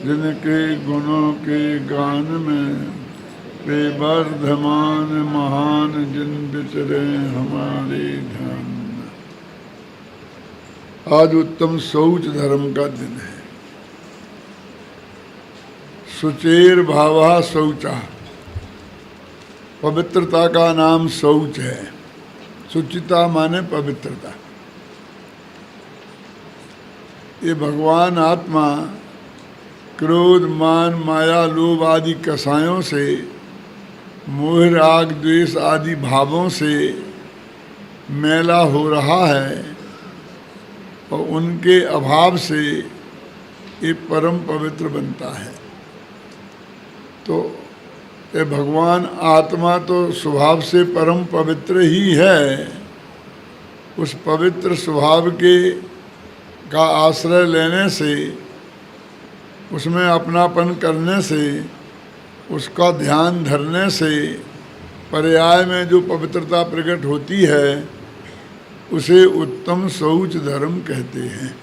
जिनके गुणों के गान में वे वर्धमान महान जिन विचरे हमारे ध्यान में। आज उत्तम शौच धर्म का दिन है। सुचेर भावा शौचा, पवित्रता का नाम शौच है। सुचिता माने पवित्रता। ये भगवान आत्मा क्रोध मान माया लोभ आदि कसायों से, मोह राग द्वेष आदि भावों से मैला हो रहा है और उनके अभाव से ये परम पवित्र बनता है। तो ये भगवान आत्मा तो स्वभाव से परम पवित्र ही है। उस पवित्र स्वभाव के का आश्रय लेने से, उसमें अपनापन करने से, उसका ध्यान धरने से पर्याय में जो पवित्रता प्रकट होती है उसे उत्तम शौच धर्म कहते हैं।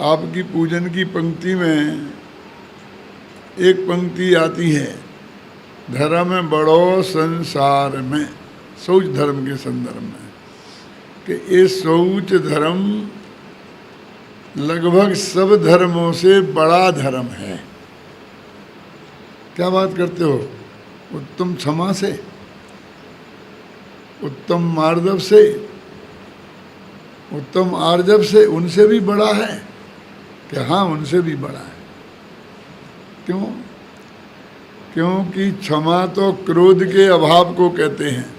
आपकी पूजन की पंक्ति में एक पंक्ति आती है, धर्म बड़ो संसार में, शौच धर्म के संदर्भ में, कि ये शौच धर्म लगभग सब धर्मों से बड़ा धर्म है। क्या बात करते हो? उत्तम क्षमा से, उत्तम मार्दव से, उत्तम आर्जव से, उनसे भी बड़ा है कि हाँ, उनसे भी बड़ा है। क्यों? क्योंकि क्षमा तो क्रोध के अभाव को कहते हैं,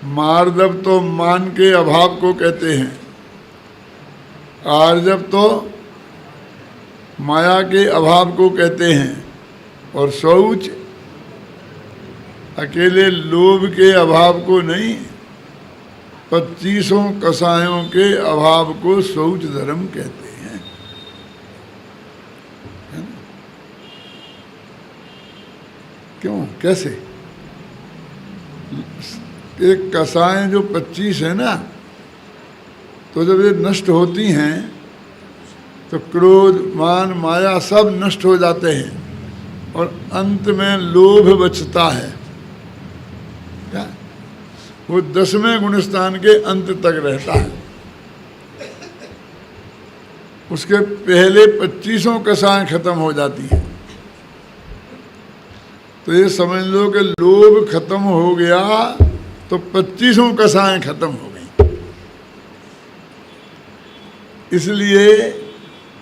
मार्दव तो मान के अभाव को कहते हैं, आर्जव तो माया के अभाव को कहते हैं, और शौच अकेले लोभ के अभाव को नहीं, 25 कसायों के अभाव को शौच धर्म कहते हैं। है ना? क्यों? कैसे? एक कसाएं जो 25 है ना, तो जब ये नष्ट होती हैं तो क्रोध मान माया सब नष्ट हो जाते हैं और अंत में लोभ बचता है। क्या? वो 10वें गुणस्थान के अंत तक रहता है। उसके पहले 25 कसाएं खत्म हो जाती हैं। तो ये समझ लो कि लोभ खत्म हो गया तो 25 कसाएं खत्म हो गई। इसलिए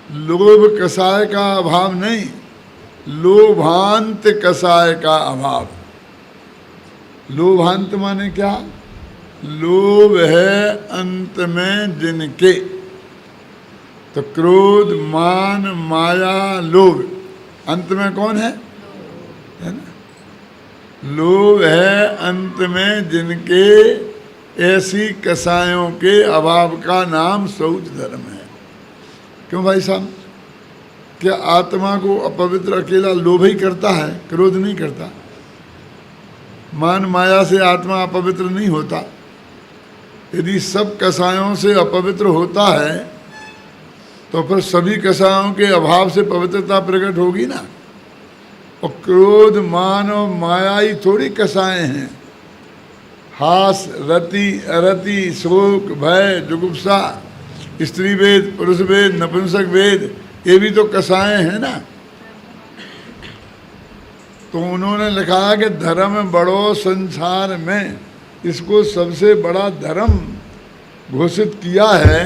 लोभ कसाय का अभाव नहीं, लोभांत कसाय का अभाव। लोभांत माने क्या? लोभ है अंत में जिनके, तो क्रोध मान माया लोभ अंत में कौन है ना? लोभ है अंत में जिनके, ऐसी कसायों के अभाव का नाम शौच धर्म है। क्यों भाई साहब? क्या आत्मा को अपवित्र अकेला लोभ ही करता है, क्रोध नहीं करता? मान माया से आत्मा अपवित्र नहीं होता। यदि सब कसायों से अपवित्र होता है तो फिर सभी कसायों के अभाव से पवित्रता प्रकट होगी ना। और क्रोध मान और माया ही थोड़ी कसाएं हैं। हास रति अरति शोक भय जुगुप्सा, स्त्री वेद पुरुष वेद नपुंसक वेद, ये भी तो कसाएं हैं ना। तो उन्होंने लिखा कि धर्म बड़ो संसार में, इसको सबसे बड़ा धर्म घोषित किया है।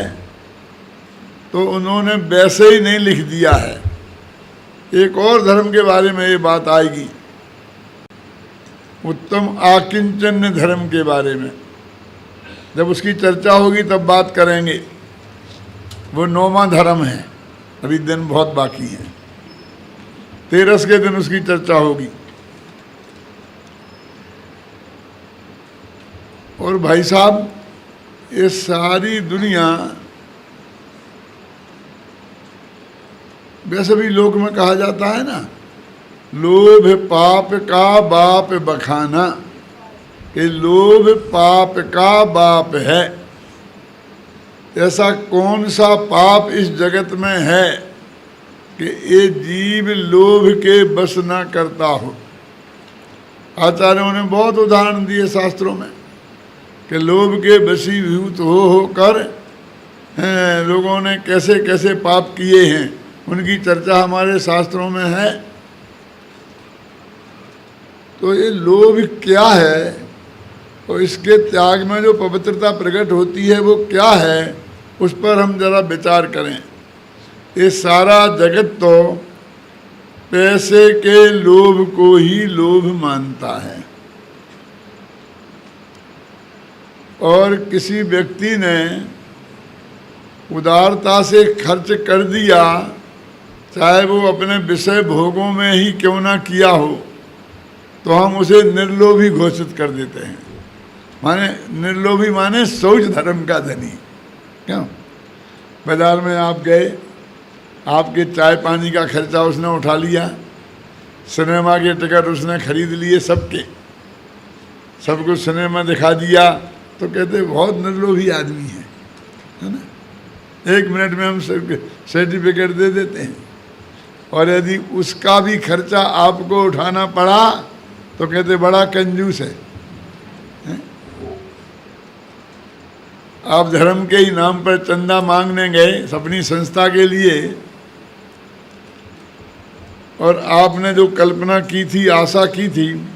तो उन्होंने वैसे ही नहीं लिख दिया है। एक और धर्म के बारे में ये बात आएगी, उत्तम आकिंचन्य धर्म के बारे में। जब उसकी चर्चा होगी तब बात करेंगे। वो 9वां धर्म है, अभी दिन बहुत बाकी है। 13 के दिन उसकी चर्चा होगी। और भाई साहब, ये सारी दुनिया, वैसे भी लोक में कहा जाता है ना, लोभ पाप का बाप बखाना, कि लोभ पाप का बाप है। ऐसा कौन सा पाप इस जगत में है कि ये जीव लोभ के बस न करता हो। आचार्यों ने बहुत उदाहरण दिए शास्त्रों में कि लोभ के वशीभूत होकर लोगों ने कैसे कैसे पाप किए हैं, उनकी चर्चा हमारे शास्त्रों में है। तो ये लोभ क्या है और इसके त्याग में जो पवित्रता प्रकट होती है वो क्या है, उस पर हम जरा विचार करें। ये सारा जगत तो पैसे के लोभ को ही लोभ मानता है, और किसी व्यक्ति ने उदारता से खर्च कर दिया, चाहे वो अपने विषय भोगों में ही क्यों ना किया हो, तो हम उसे निर्लोभी घोषित कर देते हैं। माने निर्लोभी माने शौच धर्म का धनी। क्यों? बाजार में आप गए, आपके चाय पानी का खर्चा उसने उठा लिया, सिनेमा के टिकट उसने खरीद लिए, सबको सिनेमा दिखा दिया, तो कहते बहुत निर्लोभी आदमी है ना। 1 मिनट में हम सर्टिफिकेट दे देते हैं, और यदि उसका भी खर्चा आपको उठाना पड़ा तो कहते बड़ा कंजूस है। आप धर्म के ही नाम पर चंदा मांगने गए अपनी संस्था के लिए, और आपने जो कल्पना की थी, आशा की थी,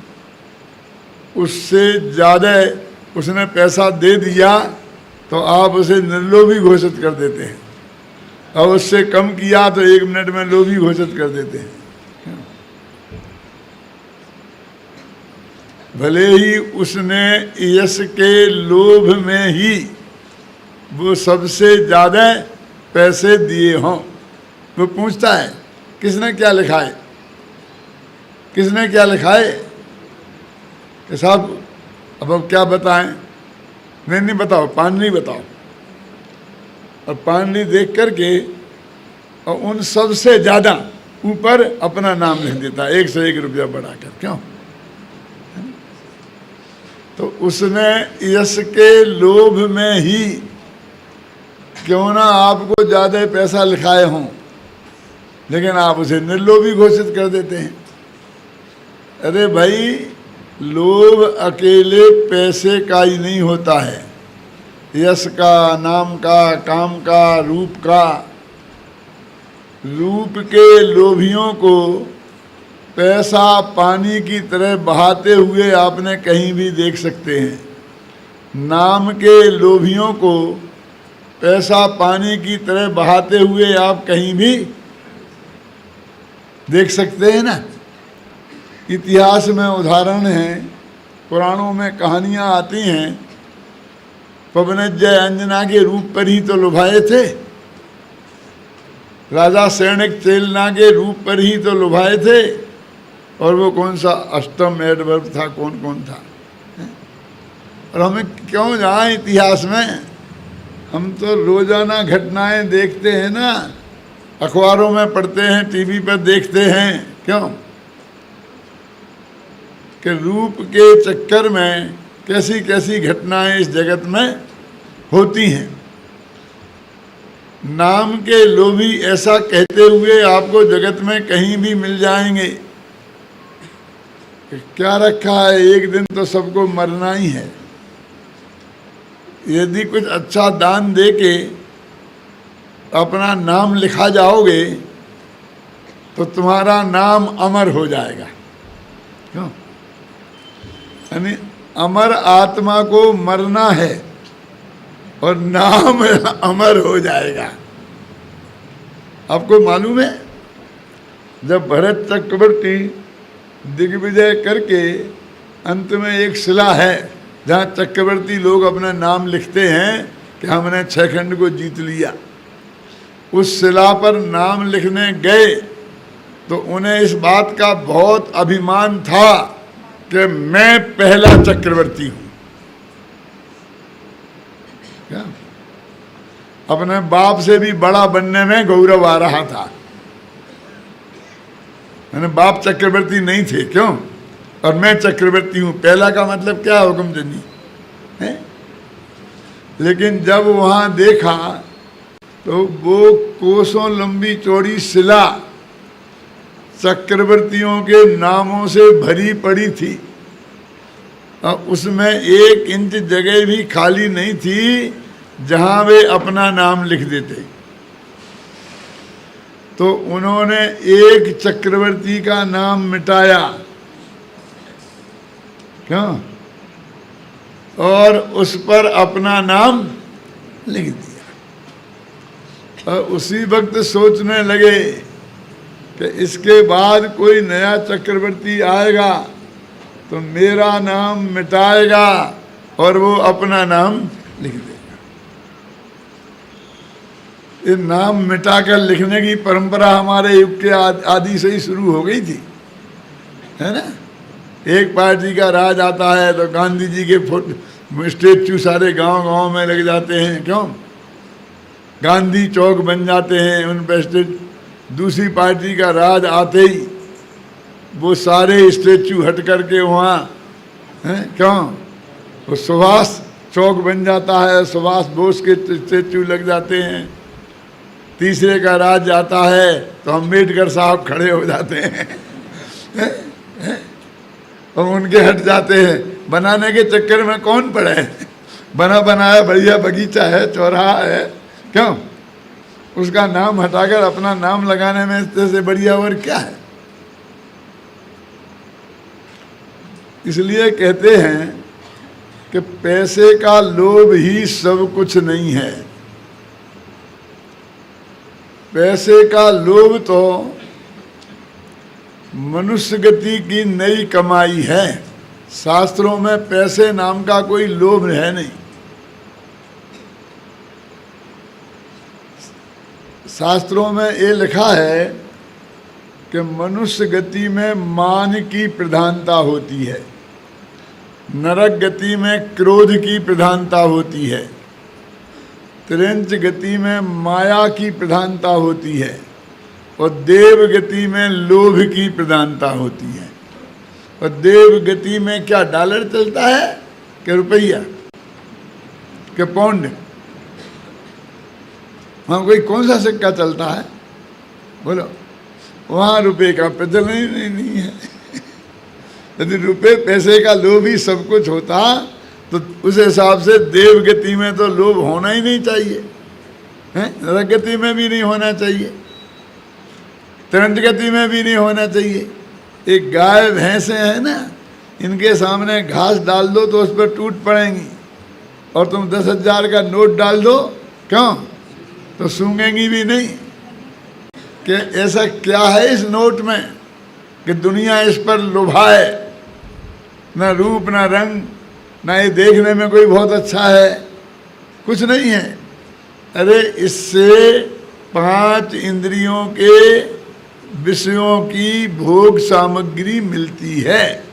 उससे ज़्यादा उसने पैसा दे दिया, तो आप उसे निर्लोभी घोषित कर देते हैं, और उससे कम किया तो 1 मिनट में लोभी घोषित कर देते हैं। भले ही उसने यश के लोभ में ही वो सबसे ज़्यादा पैसे दिए हों। वो पूछता है किसने क्या लिखा है, किसने क्या लिखा है, कि साहब अब क्या बताएं, नहीं बताओ, पानी बताओ। और पानी देख करके और उन सबसे ज़्यादा ऊपर अपना नाम लिख देता है, 1 से 1 रुपया बढ़ाकर। क्यों? तो उसने यश के लोभ में ही क्यों ना आपको ज़्यादा पैसा लिखाए हों, लेकिन आप उसे निर्लोभी घोषित कर देते हैं। अरे भाई, लोभ अकेले पैसे का ही नहीं होता है, यश का, नाम का, काम का, रूप का। रूप के लोभियों को पैसा पानी की तरह बहाते हुए आपने कहीं भी देख सकते हैं। नाम के लोभियों को पैसा पानी की तरह बहाते हुए आप कहीं भी देख सकते हैं ना। इतिहास में उदाहरण हैं, पुराणों में कहानियाँ आती हैं। पवनजय अंजना के रूप पर ही तो लुभाए थे, राजा सैनिक चेलना के रूप पर ही तो लुभाए थे, और वो कौन सा अष्टम एडवर्ब था, कौन कौन था। और हमें क्यों जाए इतिहास में, हम तो रोजाना घटनाएं देखते हैं ना, अखबारों में पढ़ते हैं, टीवी पर देखते हैं। क्यों? कि रूप के चक्कर में कैसी कैसी घटनाएं इस जगत में होती हैं। नाम के लोभी ऐसा कहते हुए आपको जगत में कहीं भी मिल जाएंगे। क्या रखा है, एक दिन तो सबको मरना ही है। यदि कुछ अच्छा दान दे के अपना नाम लिखा जाओगे तो तुम्हारा नाम अमर हो जाएगा। क्यों? यानी अमर आत्मा को मरना है और नाम अमर हो जाएगा। आपको मालूम है, जब भरत चक्रवर्ती दिग्विजय करके अंत में एक शिला है जहाँ चक्रवर्ती लोग अपना नाम लिखते हैं कि हमने 6 खंड को जीत लिया। उस शिला पर नाम लिखने गए तो उन्हें इस बात का बहुत अभिमान था कि मैं पहला चक्रवर्ती हूँ। क्या? अपने बाप से भी बड़ा बनने में गौरव आ रहा था। मैंने बाप चक्रवर्ती नहीं थे, क्यों? और मैं चक्रवर्ती हूँ। पहला का मतलब क्या, हुक्मचंदी है? लेकिन जब वहाँ देखा तो वो कोसों लंबी चौड़ी शिला चक्रवर्तियों के नामों से भरी पड़ी थी और उसमें 1 इंच जगह भी खाली नहीं थी जहाँ वे अपना नाम लिख देते। तो उन्होंने एक चक्रवर्ती का नाम मिटाया, क्यों, और उस पर अपना नाम लिख दिया। और उसी वक्त सोचने लगे कि इसके बाद कोई नया चक्रवर्ती आएगा तो मेरा नाम मिटाएगा और वो अपना नाम लिख देगा। ये नाम मिटाकर लिखने की परंपरा हमारे युग के आदि से ही शुरू हो गई थी, है ना। एक पार्टी का राज आता है तो गांधी जी के स्टेच्यू सारे गांव-गांव में लग जाते हैं, क्यों, गांधी चौक बन जाते हैं उन पर स्टेच्यू। दूसरी पार्टी का राज आते ही वो सारे स्टेच्यू हट करके वहाँ हैं, क्यों, वो सुभाष चौक बन जाता है, सुभाष बोस के स्टेच्यू लग जाते हैं। तीसरे का राज आता है तो अम्बेडकर साहब खड़े हो जाते हैं और उनके हट जाते हैं। बनाने के चक्कर में कौन पड़े, बना बनाया बढ़िया बगीचा है, चौराहा है, क्यों, उसका नाम हटाकर अपना नाम लगाने में इससे बढ़िया और क्या है। इसलिए कहते हैं कि पैसे का लोभ ही सब कुछ नहीं है। पैसे का लोभ तो मनुष्य गति की नई कमाई है। शास्त्रों में पैसे नाम का कोई लोभ है नहीं। शास्त्रों में ये लिखा है कि मनुष्य गति में मान की प्रधानता होती है, नरक गति में क्रोध की प्रधानता होती है, त्रिंच गति में माया की प्रधानता होती है और देव गति में लोभ की प्रधानता होती है। और देव गति में क्या डॉलर चलता है कि रुपया कि पाउंड, वहाँ कोई कौन सा सिक्का चलता है, बोलो, वहाँ रुपये का प्रचलन ही नहीं है। यदि रुपये पैसे का लोभ ही सब कुछ होता तो उस हिसाब से देव गति में तो लोभ होना ही नहीं चाहिए, हैं, नरक गति में भी नहीं होना चाहिए, त्रिंच गति में भी नहीं होना चाहिए। एक गाय भैंसें हैं ना, इनके सामने घास डाल दो तो उस पर टूट पड़ेंगी, और तुम 10,000 का नोट डाल दो, क्यों, तो सूंघेंगी भी नहीं। कि ऐसा क्या है इस नोट में कि दुनिया इस पर लुभाए, न रूप न रंग, ना ये देखने में कोई बहुत अच्छा है, कुछ नहीं है। अरे इससे 5 इंद्रियों के विषयों की भोग सामग्री मिलती है,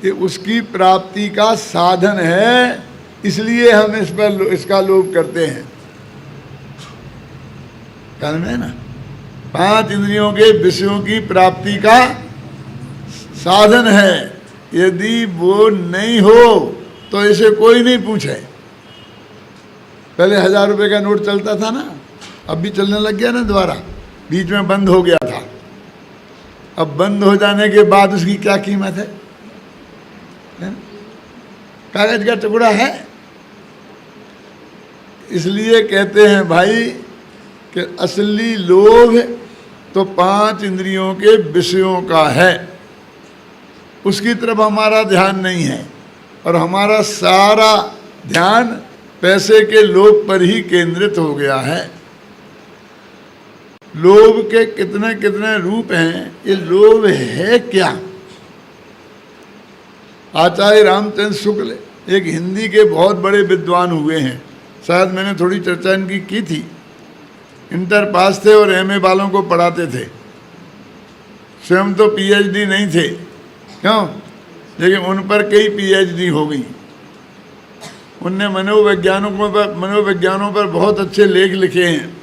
ये उसकी प्राप्ति का साधन है, इसलिए हम इस पर इसका लोभ करते हैं। काल में ना 5 इंद्रियों के विषयों की प्राप्ति का साधन है। यदि वो नहीं हो तो इसे कोई नहीं पूछे। पहले 1000 रुपये का नोट चलता था ना, अब भी चलने लग गया ना दोबारा, बीच में बंद हो गया था। अब बंद हो जाने के बाद उसकी क्या कीमत है, कागज का टुकड़ा है। इसलिए कहते हैं भाई कि असली लोभ तो 5 इंद्रियों के विषयों का है, उसकी तरफ हमारा ध्यान नहीं है, और हमारा सारा ध्यान पैसे के लोभ पर ही केंद्रित हो गया है। लोभ के कितने कितने रूप हैं, ये लोभ है क्या। आचार्य रामचंद्र शुक्ल एक हिंदी के बहुत बड़े विद्वान हुए हैं, शायद मैंने थोड़ी चर्चा इनकी की थी। इंटर पास थे और एमए वालों को पढ़ाते थे, स्वयं तो पीएचडी नहीं थे, क्यों, लेकिन उन पर कई पीएचडी हो गई। उनने मनोविज्ञानों पर बहुत अच्छे लेख लिखे हैं।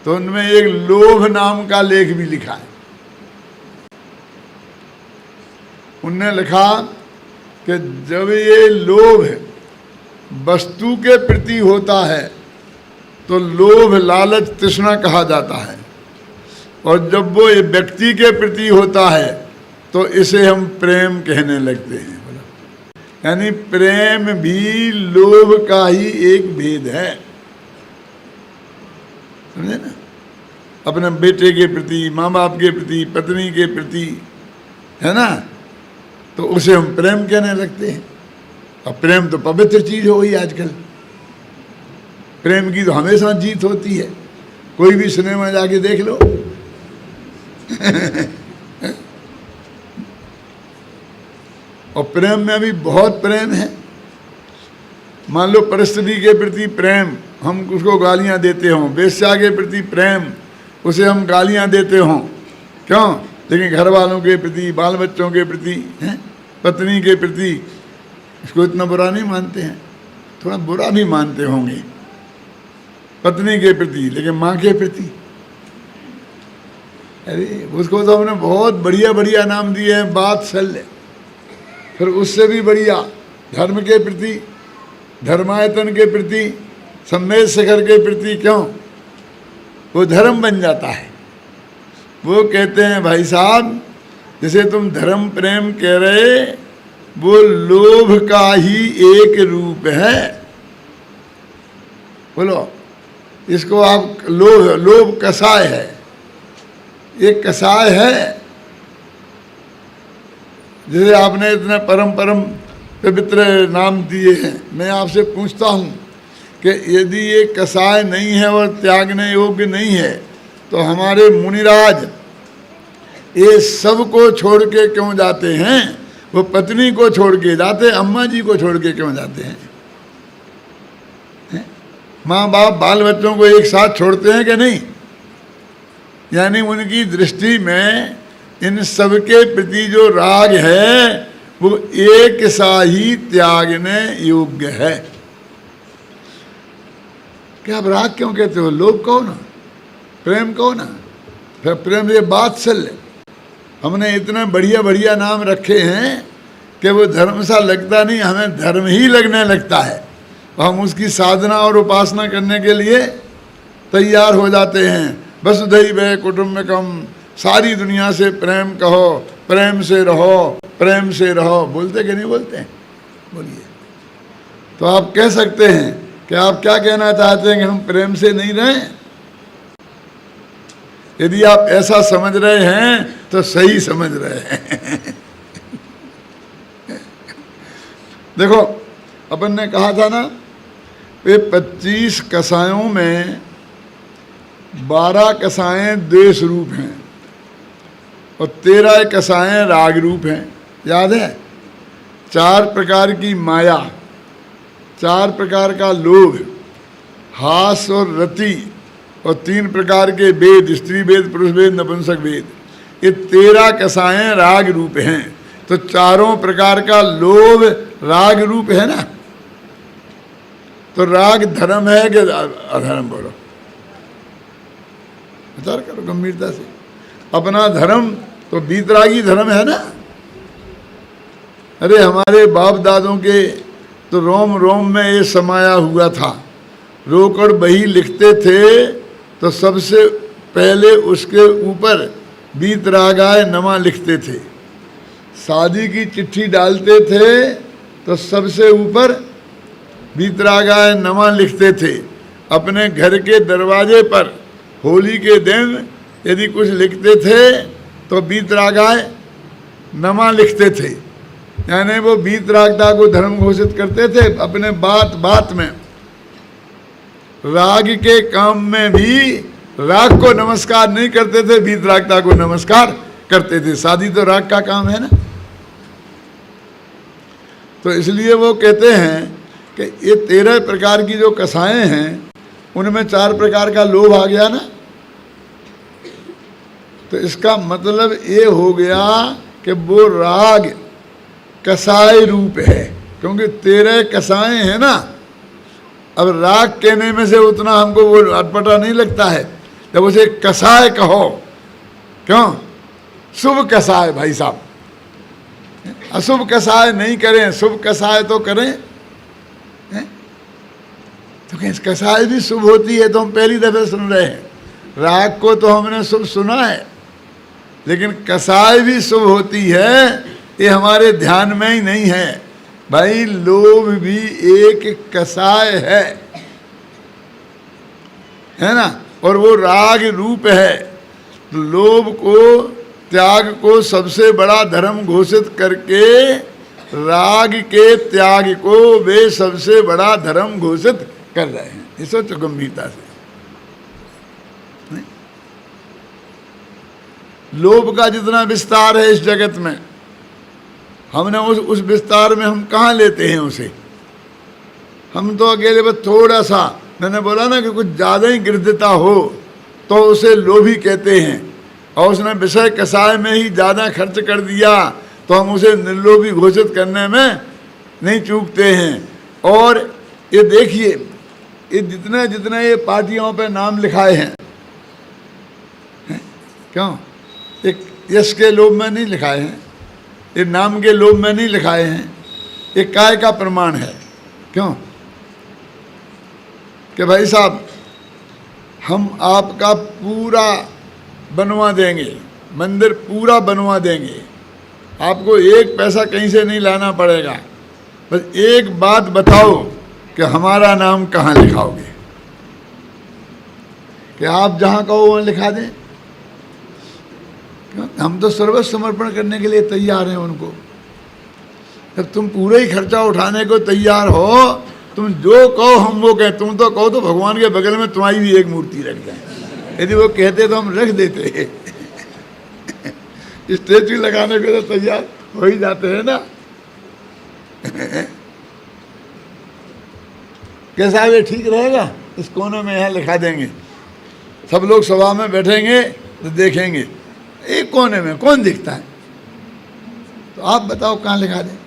तो उनमें एक लोभ नाम का लेख भी लिखा है। उनने लिखा कि जब ये लोभ वस्तु के प्रति होता है तो लोभ लालच तृष्णा कहा जाता है, और जब वो व्यक्ति के प्रति होता है तो इसे हम प्रेम कहने लगते हैं। यानी प्रेम भी लोभ का ही एक भेद है, समझे ना। अपने बेटे के प्रति, माँ बाप के प्रति, पत्नी के प्रति, है ना, तो उसे हम प्रेम कहने लगते हैं। और प्रेम तो पवित्र चीज हो गई आजकल। प्रेम की तो हमेशा जीत होती है, कोई भी सिनेमा जाके देख लो। और प्रेम में भी बहुत प्रेम है। मान लो परिस्थिति के प्रति प्रेम, हम उसको गालियां देते हों, वेश्या के प्रति प्रेम, उसे हम गालियां देते हों, क्यों? लेकिन घर वालों के प्रति, बाल बच्चों के प्रति, हैं, पत्नी के प्रति, इसको इतना बुरा नहीं मानते हैं। थोड़ा बुरा भी मानते होंगे पत्नी के प्रति, लेकिन माँ के प्रति, अरे उसको तो हमने बहुत बढ़िया बढ़िया नाम दिए हैं, वात्सल्य। फिर उससे भी बढ़िया धर्म के प्रति, धर्मायतन के प्रति, सम्मेद शिखर के प्रति, क्यों? वो धर्म बन जाता है। वो कहते हैं भाई साहब, जैसे तुम धर्म प्रेम कह रहे, वो लोभ का ही एक रूप है। बोलो, इसको आप लोभ कसाय है, एक कसाय है। जैसे आपने इतने परम परम पवित्र नाम दिए हैं, मैं आपसे पूछता हूँ कि यदि ये कसाय नहीं है और त्यागने योग्य नहीं है, तो हमारे मुनिराज ये सब को छोड़ के क्यों जाते हैं? वो पत्नी को छोड़ के जाते, अम्मा जी को छोड़ के क्यों जाते हैं? माँ बाप बाल बच्चों को एक साथ छोड़ते हैं कि नहीं? यानी उनकी दृष्टि में इन सब के प्रति जो राग है वो एक सा ही त्यागने योग्य है। क्या आप राग क्यों कहते हो? लोभ कहो ना, प्रेम कहो ना। फिर प्रेम ये वात्सल्य, हमने इतने बढ़िया बढ़िया नाम रखे हैं कि वो धर्म सा लगता नहीं, हमें धर्म ही लगने लगता है। हम उसकी साधना और उपासना करने के लिए तैयार हो जाते हैं। वसुधैव कुटुम्बकम, सारी दुनिया से प्रेम कहो, प्रेम से रहो, प्रेम से रहो। बोलते कि नहीं बोलते? बोलिए। तो आप कह सकते हैं कि आप क्या कहना चाहते हैं कि हम प्रेम से नहीं रहें? यदि आप ऐसा समझ रहे हैं तो सही समझ रहे हैं। देखो, अपन ने कहा था ना, ये 25 कसायों में 12 कसाएं द्वेष रूप हैं और 13 कसाएं राग रूप हैं। याद है? 4 प्रकार की माया, 4 प्रकार का लोभ, हास और रति, और 3 प्रकार के वेद, स्त्री वेद, पुरुष वेद, नपुंसक वेद। ये 13 कसाएं राग रूप हैं। तो चारों प्रकार का लोभ राग रूप है ना। तो राग धर्म है कि अधर्म? बोलो, विचार करो गंभीरता से। अपना धर्म तो बीतरागी धर्म है ना। अरे हमारे बाप दादों के तो रोम रोम में ये समाया हुआ था। रोकड़ बही लिखते थे तो सबसे पहले उसके ऊपर बीतरागाय नमा लिखते थे। शादी की चिट्ठी डालते थे तो सबसे ऊपर बीतरागाय नमा लिखते थे। अपने घर के दरवाजे पर होली के दिन यदि कुछ लिखते थे तो बीतरागाय नमा लिखते थे। यानी वो बीतरागता को धर्म घोषित करते थे। अपने बात बात में, राग के काम में भी राग को नमस्कार नहीं करते थे, बीतरागता को नमस्कार करते थे। शादी तो राग का काम है ना। तो इसलिए वो कहते हैं कि ये 13 प्रकार की जो कसाएं हैं उनमें 4 प्रकार का लोभ आ गया ना। तो इसका मतलब ये हो गया कि वो राग कसाय रूप है, क्योंकि 13 कसाएं हैं ना। अब राग कहने में से उतना हमको वो अटपटा नहीं लगता है जब उसे कसाय कहो। क्यों? शुभ कसाय भाई साहब, अशुभ कसाय नहीं करें, शुभ कसाय तो करें। तो कहीं कसाय भी शुभ होती है तो हम पहली दफे सुन रहे हैं। राग को तो हमने शुभ सुना है, लेकिन कसाय भी शुभ होती है ये हमारे ध्यान में ही नहीं है। भाई लोभ भी एक कसाय है ना, और वो राग रूप है। तो लोभ को, त्याग को सबसे बड़ा धर्म घोषित करके राग के त्याग को वे सबसे बड़ा धर्म घोषित कर रहे हैं। ये सोचो गंभीरता से। लोभ का जितना विस्तार है इस जगत में, हमने उस विस्तार में हम कहाँ लेते हैं उसे। हम तो अकेले बस थोड़ा सा, मैंने बोला ना कि कुछ ज़्यादा ही गिरदता हो तो उसे लोभी कहते हैं, और उसने विषय कसाय में ही ज़्यादा खर्च कर दिया तो हम उसे निर्लोभी घोषित करने में नहीं चूकते हैं। और ये देखिए, ये जितने जितने ये पार्टियों पे नाम लिखाए हैं, क्यों एक यश के लोभ में नहीं लिखाए हैं, ये नाम के लोभ में नहीं लिखाए हैं। ये काय का प्रमाण है? क्यों कि भाई साहब हम आपका पूरा बनवा देंगे, मंदिर पूरा बनवा देंगे, आपको एक पैसा कहीं से नहीं लाना पड़ेगा, बस एक बात बताओ कि हमारा नाम कहाँ लिखाओगे, कि आप जहाँ कहो वहाँ लिखा दें। हम तो सर्वस्व समर्पण करने के लिए तैयार हैं उनको। जब तुम पूरे ही खर्चा उठाने को तैयार हो, तुम जो कहो हम वो कहें। तुम तो कहो तो भगवान के बगल में तुम्हारी भी एक मूर्ति रख जाए, यदि वो कहते तो हम रख देते। स्टेचू लगाने को तो तैयार हो ही जाते हैं ना। कैसा ये ठीक रहेगा? इस कोने में यहाँ लिखा देंगे, सब लोग सभा में बैठेंगे तो देखेंगे एक कोने में कौन दिखता है, तो आप बताओ कहाँ लिखा दें।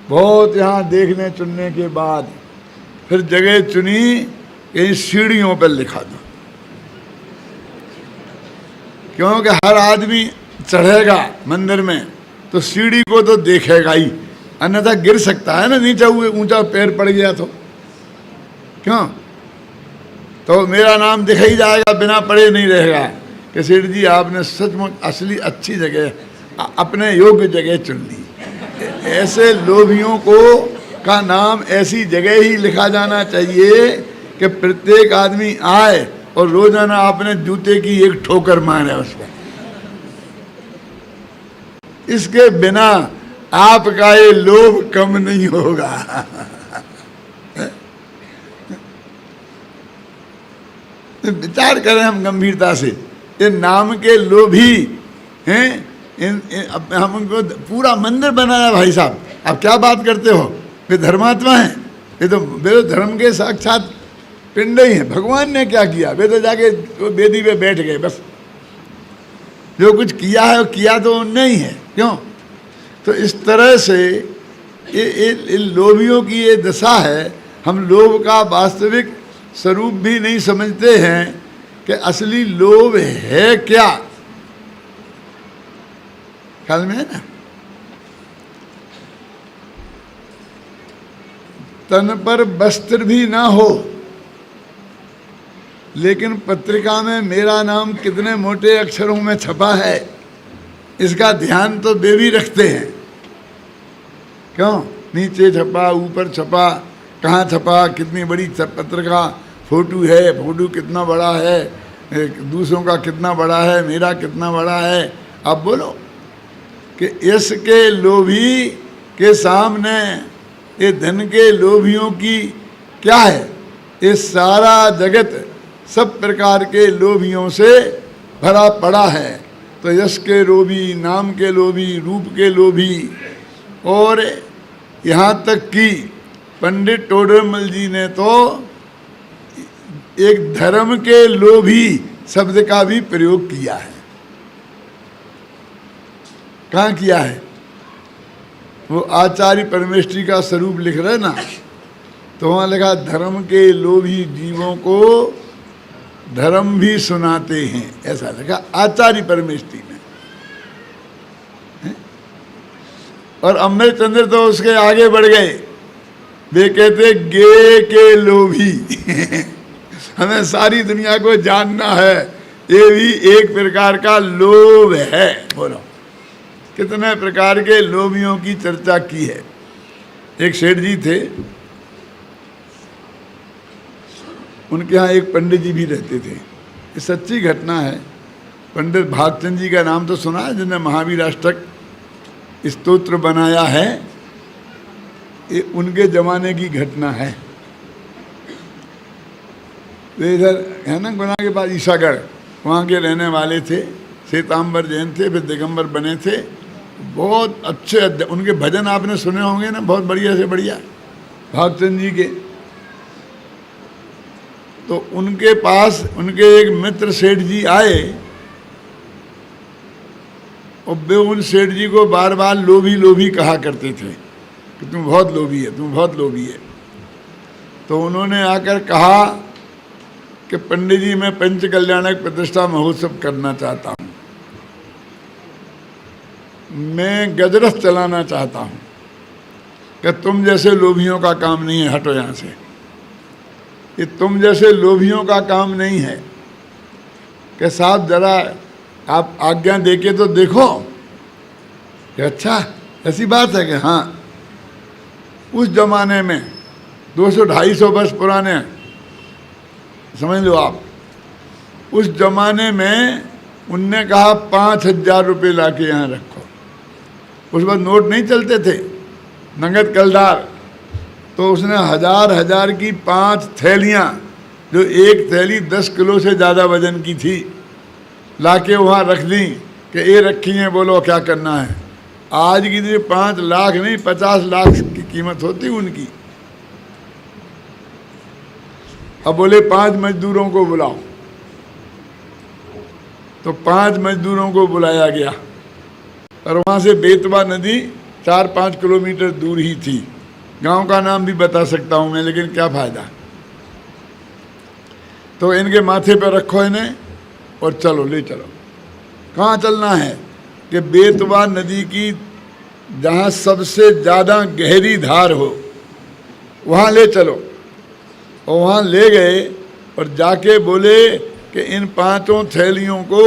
बहुत यहाँ देखने चुनने के बाद फिर जगह चुनी, कहीं सीढ़ियों पर लिखा दो, क्योंकि हर आदमी चढ़ेगा मंदिर में तो सीढ़ी को तो देखेगा ही, अन्यथा गिर सकता है ना, नीचे ऊंचा पैर पड़ गया तो। क्यों? तो मेरा नाम दिख ही जाएगा, बिना पढ़े नहीं रहेगा कि सेठ जी आपने सचमुच असली अच्छी जगह, अपने योग्य जगह चुन ली। ऐसे लोभियों को का नाम ऐसी जगह ही लिखा जाना चाहिए कि प्रत्येक आदमी आए और रोजाना अपने जूते की एक ठोकर मारे उस पर। इसके बिना आपका ये लोभ कम नहीं होगा। विचार करें हम गंभीरता से। ये नाम के लोभी हैं, हम उनको पूरा मंदिर बनाया। भाई साहब आप क्या बात करते हो, वे धर्मात्मा हैं, वे तो धर्म के साक्षात पिंड ही हैं। भगवान ने क्या किया, वे तो जाके वेदी पे बैठ गए बस। जो कुछ किया है वो किया तो उनने ही है। क्यों? तो इस तरह से ये लोभियों की ये दशा है। हम लोभ का वास्तविक स्वरूप भी नहीं समझते हैं कि असली लोभ है क्या। ख्याल में है ना? तन पर वस्त्र भी ना हो, लेकिन पत्रिका में मेरा नाम कितने मोटे अक्षरों में छपा है, इसका ध्यान तो वे भी रखते हैं। क्यों? नीचे छपा, ऊपर छपा, कहाँ छपा, कितनी बड़ी पत्रिका, फोटो है, फोटो कितना बड़ा है, दूसरों का कितना बड़ा है, मेरा कितना बड़ा है। आप बोलो कि इसके लोभी के सामने ये धन के लोभियों की क्या है? ये सारा जगत सब प्रकार के लोभियों से भरा पड़ा है। तो यश के लोभी, नाम के लोभी, रूप के लोभी, और यहाँ तक कि पंडित टोडरमल जी ने तो एक धर्म के लोभी शब्द का भी प्रयोग किया है। कहाँ किया है? वो आचार्य परमेष्ठी का स्वरूप लिख रहे ना, तो वहाँ लिखा धर्म के लोभी जीवों को धर्म भी सुनाते हैं, ऐसा लिखा आचार्य परमेष्ठी में। और अमृतचंद्र तो उसके आगे बढ़ गए वे कहते गे के लोभी हमें सारी दुनिया को जानना है, ये भी एक प्रकार का लोभ है। बोलो कितने प्रकार के लोभियों की चर्चा की है। एक सेठ जी थे, उनके यहाँ एक पंडित जी भी रहते थे। ये सच्ची घटना है। पंडित भागचंद जी का नाम तो सुना है, जिन्होंने महावीर अष्टक स्तोत्र बनाया है। ये उनके जमाने की घटना है। वे इधर है ना गुना के पास ईसागढ़, वहाँ के रहने वाले थे। श्वेतांबर जैन थे, फिर दिगंबर बने थे। बहुत अच्छे उनके भजन आपने सुने होंगे ना, बहुत बढ़िया से बढ़िया भागचंद जी के। तो उनके पास उनके एक मित्र सेठ जी आए और वे उन सेठ जी को बार बार लोभी लोभी कहा करते थे कि तुम बहुत लोभी है, तुम बहुत लोभी है। तो उन्होंने आकर कहा कि पंडित जी मैं पंच कल्याणक प्रतिष्ठा महोत्सव करना चाहता हूँ, मैं गजरथ चलाना चाहता हूँ, कि तुम जैसे लोभियों का काम नहीं है, हटो यहाँ से, ये तुम जैसे लोभियों का काम नहीं है। कि साहब जरा आप आज्ञा देके तो देखो। कि अच्छा ऐसी बात है कि हाँ, उस जमाने में 200-250 वर्ष पुराने समझ लो आप, उस जमाने में उनने कहा 5,000 रुपये ला के यहाँ रखो। उस वक्त नोट नहीं चलते थे, नगद कलदार। तो उसने 1000 की 5 थैलियाँ, जो एक थैली 10 किलो से ज़्यादा वजन की थी, लाके वहाँ रख दी कि ये रखी हैं, बोलो क्या करना है। आज की जो 5 लाख नहीं 50 लाख की कीमत होती उनकी। अब बोले 5 मजदूरों को बुलाओ, तो 5 मजदूरों को बुलाया गया। और वहाँ से बेतवा नदी 4-5 किलोमीटर दूर ही थी। गांव का नाम भी बता सकता हूँ मैं, लेकिन क्या फ़ायदा। तो इनके माथे पर रखो इन्हें और चलो, ले चलो। कहाँ चलना है? कि बेतवा नदी की जहाँ सबसे ज़्यादा गहरी धार हो वहाँ ले चलो। और वहाँ ले गए और जाके बोले कि इन 5 थैलियों को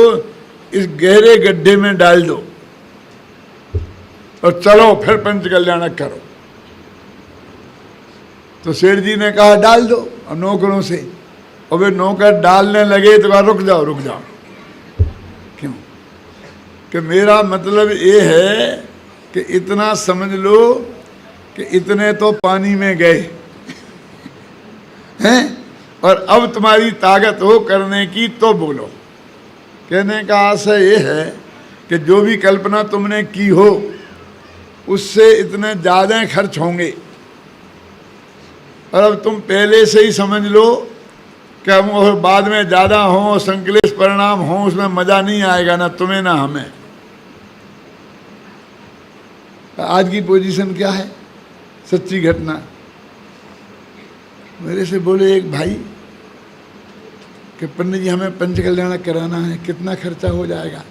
इस गहरे गड्ढे में डाल दो और चलो फिर पंच कल्याणक करो। तो सेठ जी ने कहा डाल दो, और नौकरों से। और वे नौकर डालने लगे तो कहा रुक जाओ रुक जाओ। क्यों? कि मेरा मतलब ये है कि इतना समझ लो कि इतने तो पानी में गए हैं, और अब तुम्हारी ताकत हो करने की तो बोलो। कहने का आशय ये है कि जो भी कल्पना तुमने की हो उससे इतने ज़्यादा खर्च होंगे, और अब तुम पहले से ही समझ लो कि हम बाद में ज़्यादा हो, संकलेश परिणाम हो, उसमें मज़ा नहीं आएगा, ना तुम्हें ना हमें। आज की पोजीशन क्या है? सच्ची घटना। मेरे से बोले एक भाई कि पंडित जी हमें पंच कल्याण कराना है, कितना खर्चा हो जाएगा?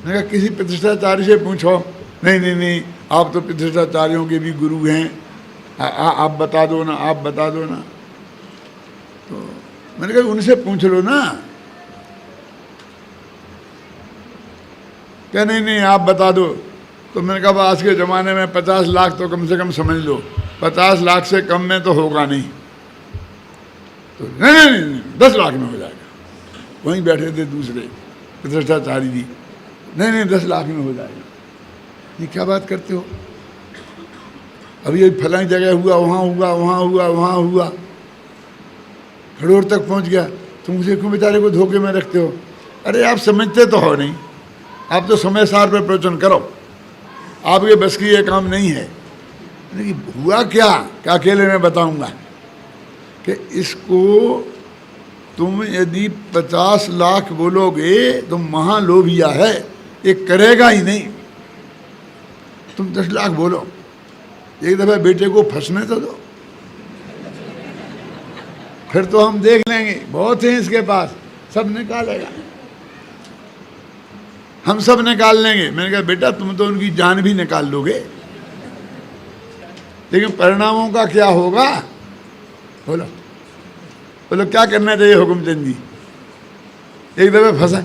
मैंने कहा किसी प्रतिष्ठाचार्य से पूछो। नहीं नहीं नहीं, आप तो प्रतिष्ठाचार्यों के भी गुरु हैं, आप बता दो ना, आप बता दो ना। तो मैंने कहा उनसे पूछ लो ना। क्या नहीं नहीं आप बता दो। तो मैंने कहा आज के ज़माने में 50 लाख तो कम से कम समझ लो, 50 लाख से कम में तो होगा नहीं। तो नहीं नहीं नहीं 10 लाख में हो जाएगा। वहीं बैठे थे दूसरे प्रतिष्ठाचार्य जी, नहीं नहीं 10 लाख में हो जाएगा। ये क्या बात करते हो? अभी ये फलानी जगह हुआ, वहाँ हुआ, वहाँ हुआ, वहाँ हुआ, खड़ोर तक पहुँच गया। तुम उसे क्यों बेचारे को धोखे में रखते हो? अरे आप समझते तो हो नहीं, आप तो समय सार पर प्रवचन करो, आपके बस की ये काम नहीं है। लेकिन हुआ क्या अकेले में बताऊंगा कि इसको तुम यदि 50 लाख बोलोगे तो महालोभिया है, ये करेगा ही नहीं। तुम 10 लाख बोलो, एक दफ़ा बेटे को फंसने तो दो, फिर तो हम देख लेंगे, बहुत हैं इसके पास, सब निकालेगा, हम सब निकाल लेंगे। मैंने कहा बेटा तुम तो उनकी जान भी निकाल लोगे, लेकिन परिणामों का क्या होगा? बोलो बोलो, क्या करना चाहिए हुकुमचंद जी? एक दफे फंसा,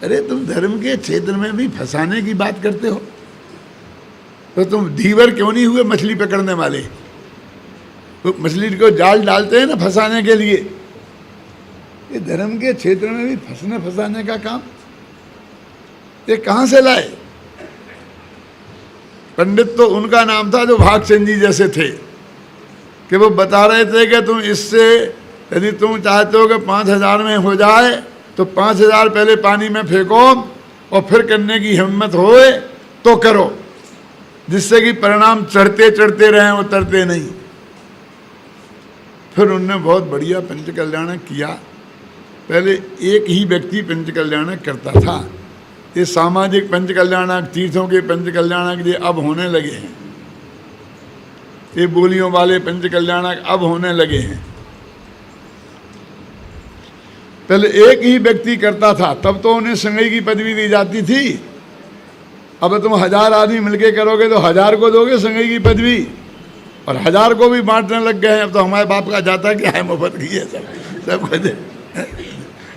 अरे तुम धर्म के क्षेत्र में भी फंसाने की बात करते हो, तो तुम धीवर क्यों नहीं हुए मछली पकड़ने वाले? तो मछली को जाल डालते हैं ना फंसाने के लिए। ये धर्म के क्षेत्र में भी फंसने फंसाने का काम ये कहाँ से लाए? पंडित तो उनका नाम था जो भागचंद जी जैसे थे, कि वो बता रहे थे कि तुम इससे, यदि तुम चाहते हो कि 5,000 में हो जाए तो 5,000 पहले पानी में फेंको और फिर करने की हिम्मत होए तो करो, जिससे कि परिणाम चढ़ते चढ़ते रहें, उतरते नहीं। फिर उनने बहुत बढ़िया पंच कल्याणक किया। पहले एक ही व्यक्ति पंच कल्याणक करता था। ये सामाजिक पंच कल्याणक, तीर्थों के पंच कल्याणक ये अब होने लगे हैं। ये बोलियों वाले पंच कल्याणक अब होने लगे हैं। पहले एक ही व्यक्ति करता था, तब तो उन्हें संगई की पदवी दी जाती थी। अब तुम 1000 आदमी मिलके करोगे तो 1000 को दोगे संगई की पदवी, और 1000 को भी बांटने लग गए हैं। अब तो हमारे बाप का जाता क्या है, मुफ्त की है सब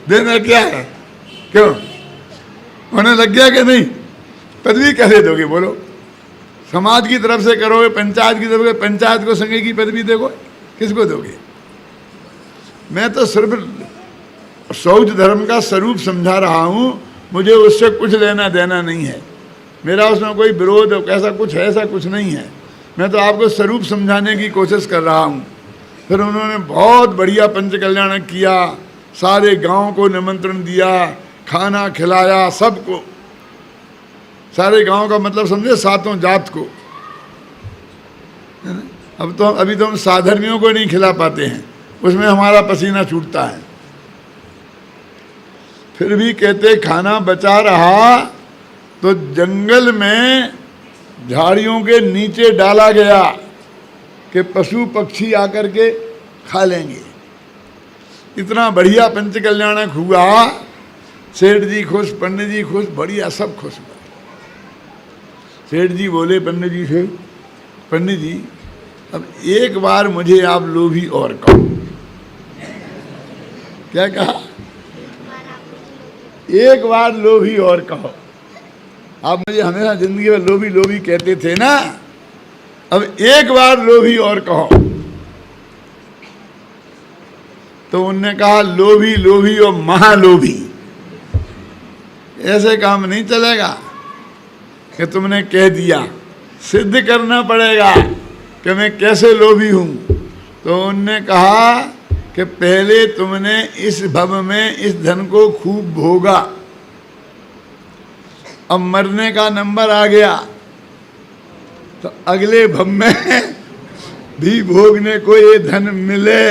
देना क्या है? क्यों होने लग गया कि नहीं? पदवी कैसे दोगे बोलो? समाज की तरफ से करोगे, पंचायत की तरफ से, पंचायत को संघ की पदवी दोगे, किसको दोगे? मैं तो सिर्फ शौच धर्म का स्वरूप समझा रहा हूँ, मुझे उससे कुछ लेना देना नहीं है। मेरा उसमें कोई विरोध ऐसा कुछ है, ऐसा कुछ नहीं है। मैं तो आपको स्वरूप समझाने की कोशिश कर रहा हूँ। फिर उन्होंने बहुत बढ़िया पंच कल्याण किया, सारे गांव को निमंत्रण दिया, खाना खिलाया सबको, सारे गांव का मतलब समझे, 7 जात को। अब तो अभी तो हम साधर्मियों को नहीं खिला पाते हैं, उसमें हमारा पसीना छूटता है। फिर भी कहते खाना बचा रहा तो जंगल में झाड़ियों के नीचे डाला गया कि पशु पक्षी आकर के खा लेंगे। इतना बढ़िया पंच कल्याणक हुआ, सेठ जी खुश, पंडित जी खुश, बढ़िया सब खुश हुआ। सेठ जी बोले पंडित जी से, पंडित जी अब एक बार मुझे आप लोभी और कहो। क्या कहा? एक बार लोभी और कहो। आप मुझे हमेशा जिंदगी में लोभी लोभी कहते थे ना, अब एक बार लोभी और कहो। तो उनने कहा लोभी लोभी और महालोभी। ऐसे काम नहीं चलेगा कि तुमने कह दिया, सिद्ध करना पड़ेगा कि मैं कैसे लोभी हूं। तो उनने कहा कि पहले तुमने इस भव में इस धन को खूब भोगा, अब मरने का नंबर आ गया तो अगले भव में भी भोगने को ये धन मिले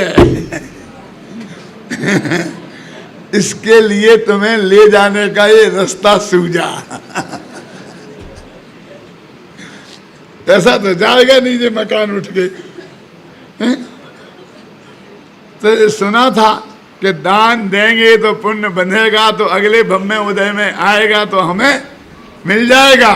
इसके लिए तुम्हें ले जाने का ये रास्ता सूझा। ऐसा तो जाएगा नहीं जो मकान उठ के। तो सुना था कि दान देंगे तो पुण्य बंधेगा, तो अगले भव में उदय में आएगा तो हमें मिल जाएगा।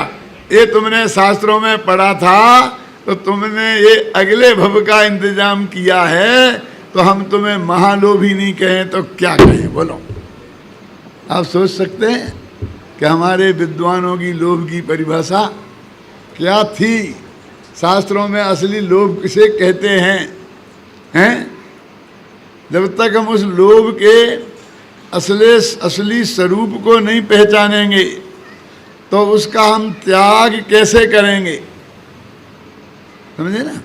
ये तुमने शास्त्रों में पढ़ा था, तो तुमने ये अगले भव का इंतजाम किया है, तो हम तुम्हें महालोभी नहीं कहें तो क्या कहें बोलो? आप सोच सकते हैं कि हमारे विद्वानों की लोभ की परिभाषा क्या थी? शास्त्रों में असली लोभ किसे कहते हैं? जब तक हम उस लोभ के असली स्वरूप को नहीं पहचानेंगे तो उसका हम त्याग कैसे करेंगे? समझे ना?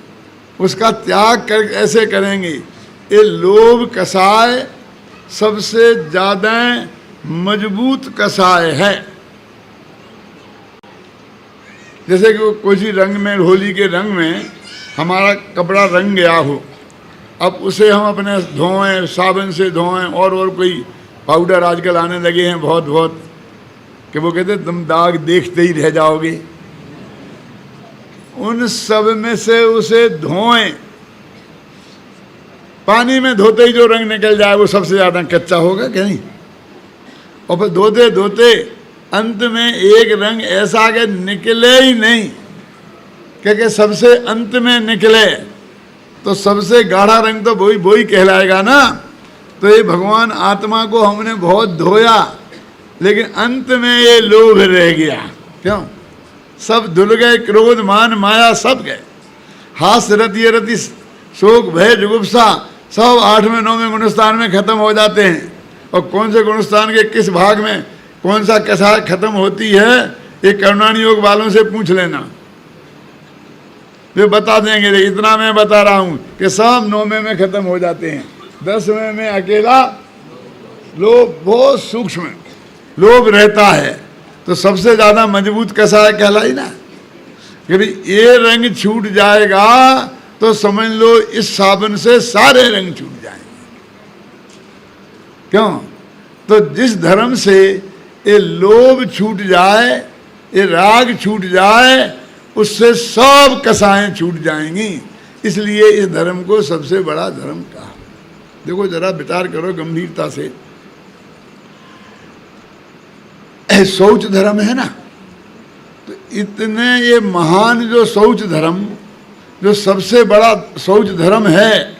उसका त्याग कैसे करेंगे? ये लोभ कसाय सबसे ज्यादा मजबूत कसाय है। जैसे कि कोई रंग में, होली के रंग में हमारा कपड़ा रंग गया हो, अब उसे हम अपने धोएं, साबुन से धोएं, और कोई पाउडर आजकल आने लगे हैं बहुत बहुत, कि वो कहते तुम दाग देखते ही रह जाओगे। उन सब में से उसे धोएं, पानी में धोते ही जो रंग निकल जाए वो सबसे ज्यादा कच्चा होगा क्या नहीं? और फिर धोते धोते अंत में एक रंग ऐसा कि निकले ही नहीं, क्योंकि सबसे अंत में निकले तो सबसे गाढ़ा रंग तो वही कहलाएगा ना। तो ये भगवान आत्मा को हमने बहुत धोया, लेकिन अंत में ये लोभ रह गया। क्यों? सब धुल गए, क्रोध मान माया सब गए। हास रति रति शोक भय जुगुप्सा सब 8वें 9वें गुणस्थान में खत्म हो जाते हैं। और कौन से गुणस्थान के किस भाग में कौन सा कसाय खत्म होती है, ये करुणानि योग वालों से पूछ लेना, वे बता देंगे। इतना मैं बता रहा हूं कि सब 9वें में खत्म हो जाते हैं। 10वें में अकेला लोभ, बहुत सूक्ष्म लोभ रहता है। तो सबसे ज्यादा मजबूत कसाय कहलाई ना कि भाई ये रंग छूट जाएगा तो समझ लो इस साबुन से सारे रंग छूट जाएंगे। क्यों? तो जिस धर्म से ये लोभ छूट जाए, ये राग छूट जाए, उससे सब कसाएं छूट जाएंगी। इसलिए इस धर्म को सबसे बड़ा धर्म कहा। देखो जरा विचार करो गंभीरता से। शौच धर्म है ना, तो इतने ये महान जो शौच धर्म, जो सबसे बड़ा शौच धर्म है,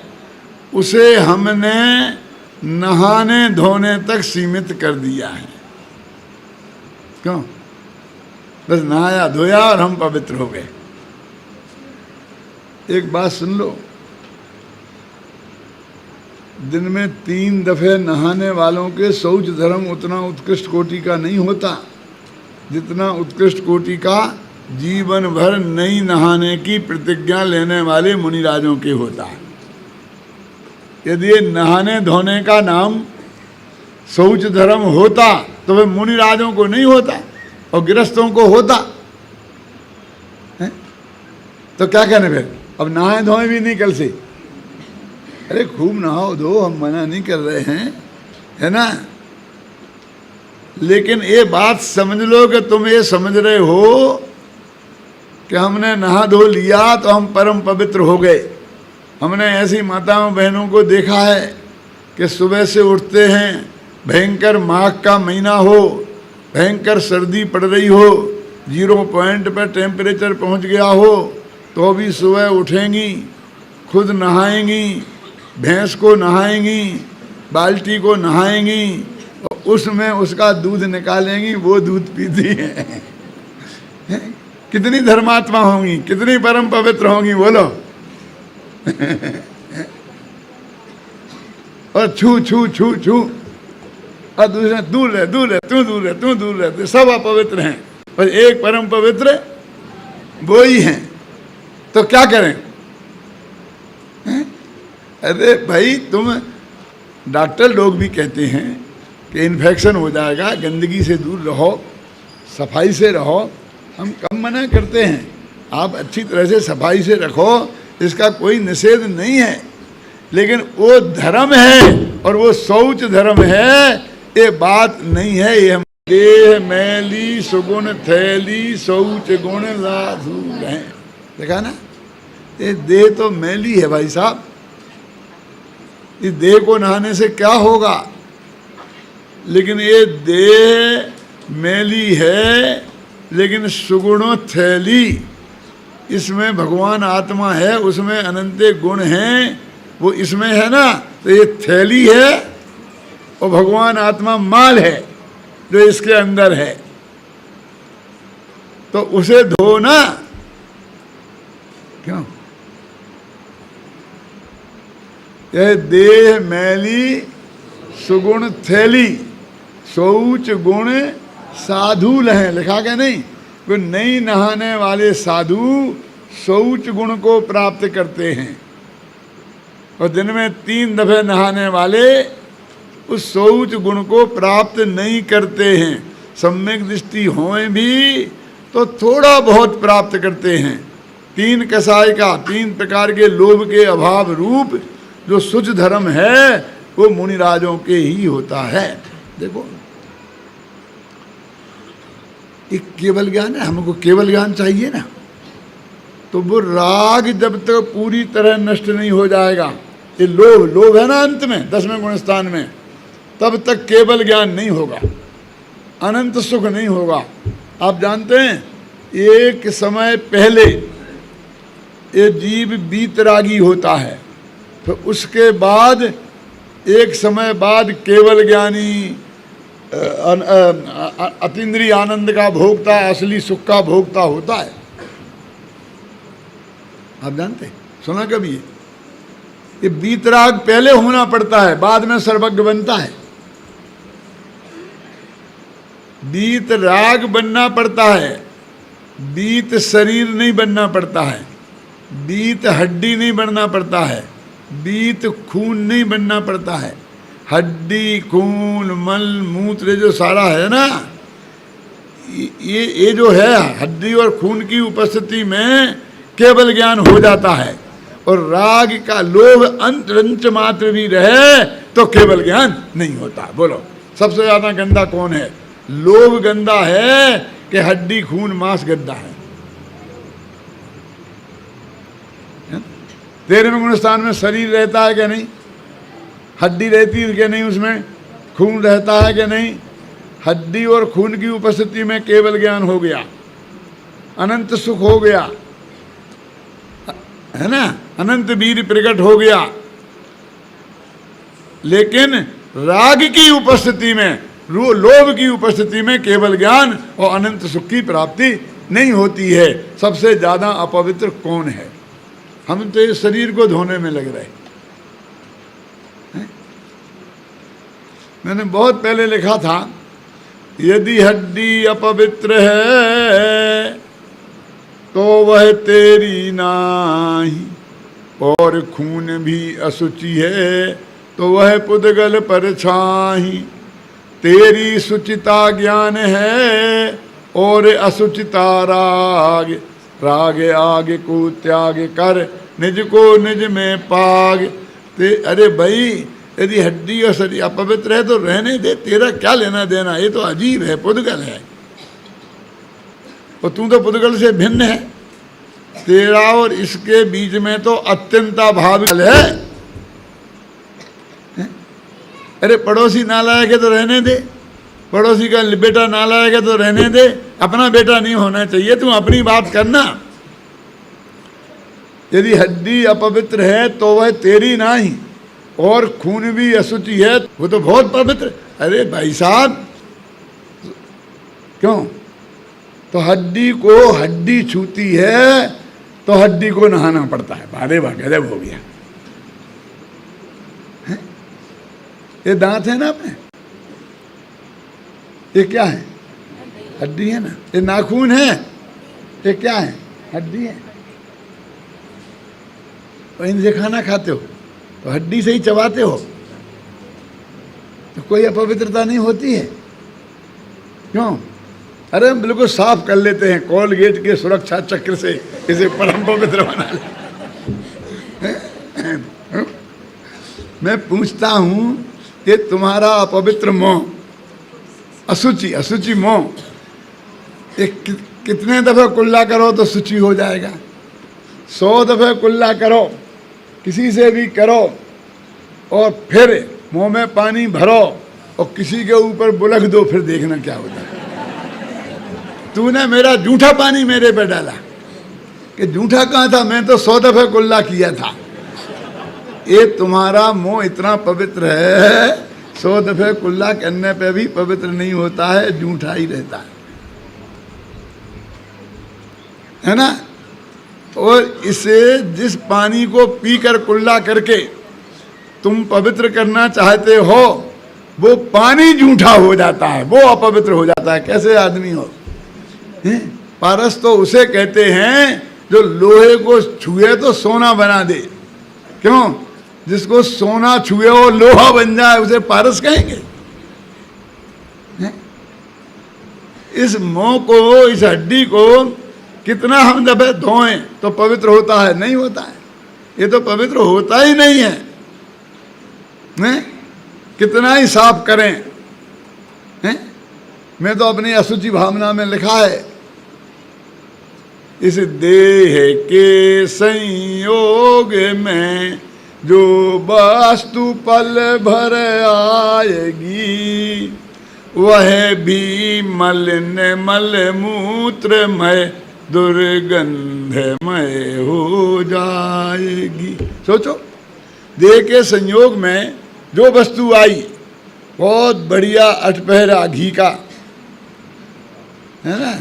उसे हमने नहाने धोने तक सीमित कर दिया है। क्यों? बस नहाया धोया और हम पवित्र हो गए। एक बात सुन लो, दिन में 3 दफे नहाने वालों के शौच धर्म उतना उत्कृष्ट कोटि का नहीं होता जितना उत्कृष्ट कोटि का जीवन भर नहीं नहाने की प्रतिज्ञा लेने वाले मुनिराजों के होता है। यदि ये नहाने धोने का नाम शौच धर्म होता तो वह मुनिराजों को नहीं होता और गृहस्थों को होता है? तो क्या कहने फिर? अब नहाए धोए भी नहीं कल से। अरे खूब नहाओ धो, हम मना नहीं कर रहे हैं, है ना। लेकिन ये बात समझ लो कि तुम ये समझ रहे हो कि हमने नहा धो लिया तो हम परम पवित्र हो गए। हमने ऐसी माताओं बहनों को देखा है कि सुबह से उठते हैं, भयंकर माघ का महीना हो, भयंकर सर्दी पड़ रही हो, 0 पॉइंट पर टेम्परेचर पहुंच गया हो, तो भी सुबह उठेंगी, खुद नहाएंगी, भैंस को नहाएंगी, बाल्टी को नहाएंगी और उसमें उसका दूध निकालेंगी, वो दूध पीती हैं। कितनी धर्मात्मा होंगी, कितनी परम पवित्र होंगी बोलो। और छू छू छू छू, और दूसरे दूर रहे, दूर रहे, तू दूर रहे, तू दूर रहे, सब अपवित्र हैं और एक परम पवित्र वो ही हैं। तो क्या करें? अरे भाई, तुम डॉक्टर लोग भी कहते हैं कि इन्फेक्शन हो जाएगा, गंदगी से दूर रहो, सफाई से रहो। हम कम मना करते हैं, आप अच्छी तरह से सफाई से रखो, इसका कोई निषेध नहीं है। लेकिन वो धर्म है और वो शौच धर्म है, ये बात नहीं है। ये हम देह मैली सुगुण थैली शौच गुण लाधू है। देखा ना, ये देह तो मैली है भाई साहब। इस देह को नहाने से क्या होगा? लेकिन ये देह मैली है, लेकिन सुगुणों थैली, इसमें भगवान आत्मा है, उसमें अनंत गुण हैं, वो इसमें है ना। तो ये थैली है और भगवान आत्मा माल है जो इसके अंदर है। तो उसे धो ना। क्यों? यह देह मैली सुगुण थैली शौच गुण साधु है, लिखा क्या नहीं? वो नहीं नहाने वाले साधु शौच गुण को प्राप्त करते हैं और दिन में 3 दफे नहाने वाले उस शौच गुण को प्राप्त नहीं करते हैं। सम्यक दृष्टि होए भी तो थोड़ा बहुत प्राप्त करते हैं। 3 कसाय का, 3 प्रकार के लोभ के अभाव रूप जो शुद्ध धर्म है वो मुनिराजों के ही होता है। देखो, एक केवल ज्ञान है, हमको केवल ज्ञान चाहिए ना। तो वो राग जब तक पूरी तरह नष्ट नहीं हो जाएगा, ये लोभ है ना अंत में 10वें गुणस्थान में, तब तक केवल ज्ञान नहीं होगा, अनंत सुख नहीं होगा। आप जानते हैं, एक समय पहले ये जीव बीतरागी होता है, तो उसके बाद एक समय बाद केवल ज्ञानी अतीन्द्रिय आनंद का भोक्ता, असली सुख का भोक्ता होता है। आप जानते, सुना कभी? ये बीतराग पहले होना पड़ता है, बाद में सर्वज्ञ बनता है। बीतराग बनना पड़ता है, बीत शरीर नहीं बनना पड़ता है, बीत हड्डी नहीं बनना पड़ता है, बीत खून नहीं बनना पड़ता है। हड्डी, खून, मल, मूत्र जो सारा है ना, ये जो है हड्डी और खून की उपस्थिति में केवल ज्ञान हो जाता है। और राग का लोभ अंश मात्र भी रहे तो केवल ज्ञान नहीं होता। बोलो सबसे ज्यादा गंदा कौन है? लोभ गंदा है कि हड्डी, खून, मांस गंदा है? 13वें गुणस्थान में शरीर रहता है कि नहीं? हड्डी रहती है कि नहीं? उसमें खून रहता है कि नहीं? हड्डी और खून की उपस्थिति में केवल ज्ञान हो गया, अनंत सुख हो गया, है ना, अनंत वीर प्रकट हो गया। लेकिन राग की उपस्थिति में, लोभ की उपस्थिति में केवल ज्ञान और अनंत सुख की प्राप्ति नहीं होती है। सबसे ज्यादा अपवित्र कौन है? हम तो इस शरीर को धोने में लग रहे हैं। मैंने बहुत पहले लिखा था, यदि हड्डी अपवित्र है तो वह तेरी नाही, और खून भी असुचि है तो वह पुद्गल पर छाही। तेरी सुचिता ज्ञान है और असुचिता राग, राग आग को त्याग कर निज को निज में पाग। अरे भाई, यदि हड्डी और शरीर अपवित्र है तो रहने दे, तेरा क्या लेना देना? ये तो अजीब है, पुद्गल है, और तू तो पुद्गल से भिन्न है। तेरा और इसके बीच में तो अत्यंता भाव है। अरे पड़ोसी नालायक है तो रहने दे, पड़ोसी का बेटा नालायक है तो रहने दे, अपना बेटा नहीं होना चाहिए। तू अपनी बात करना। यदि हड्डी अपवित्र है तो वह तेरी नहीं, और खून भी अशुचि है, वो तो बहुत पवित्र। अरे भाई साहब, क्यों? तो हड्डी को हड्डी छूती है तो हड्डी को नहाना पड़ता है। अरे वाह, गजब हो गया। ये दांत है ना अपने, ये क्या है? हड्डी है ना। ये नाखून है, ये क्या है? हड्डी है। और इनसे खाना खाते हो तो हड्डी से ही चबाते हो, तो कोई अपवित्रता नहीं होती है। क्यों? अरे हम बिल्कुल साफ कर लेते हैं कोलगेट के सुरक्षा चक्र से, इसे परम पवित्र बना ले। मैं पूछता हूं कि तुम्हारा अपवित्र मोह, असुचि मोह, कितने दफे कुल्ला करो तो शुचि हो जाएगा? 100 दफे कुल्ला करो, किसी से भी करो, और फिर मुंह में पानी भरो और किसी के ऊपर बुलक दो, फिर देखना क्या होता है। तूने मेरा जूठा पानी मेरे पे डाला, कि जूठा कहाँ था? मैं तो 100 दफे कुल्ला किया था। ये तुम्हारा मोह इतना पवित्र है, 100 दफे कुल्ला करने पे भी पवित्र नहीं होता है, जूठा ही रहता है ना। और इसे, जिस पानी को पीकर कुल्ला करके तुम पवित्र करना चाहते हो, वो पानी जूठा हो जाता है, वो अपवित्र हो जाता है। कैसे आदमी हो? पारस तो उसे कहते हैं जो लोहे को छुए तो सोना बना दे। क्यों? जिसको सोना छुए वो लोहा बन जाए, उसे पारस कहेंगे। इस मोह को, इस हड्डी को कितना हम दबे धोएं तो पवित्र होता है? नहीं होता है। ये तो पवित्र होता ही नहीं है। कितना ही साफ करें। मैं तो अपनी असुचि भावना में लिखा है, इस देह के संयोग में जो वास्तु पल भर आएगी, वह भी मलिन मल मूत्र में दुर्गंधमय हो जाएगी। सोचो, देह के संयोग में जो वस्तु आई, बहुत बढ़िया अठपहरा घी का, है ना,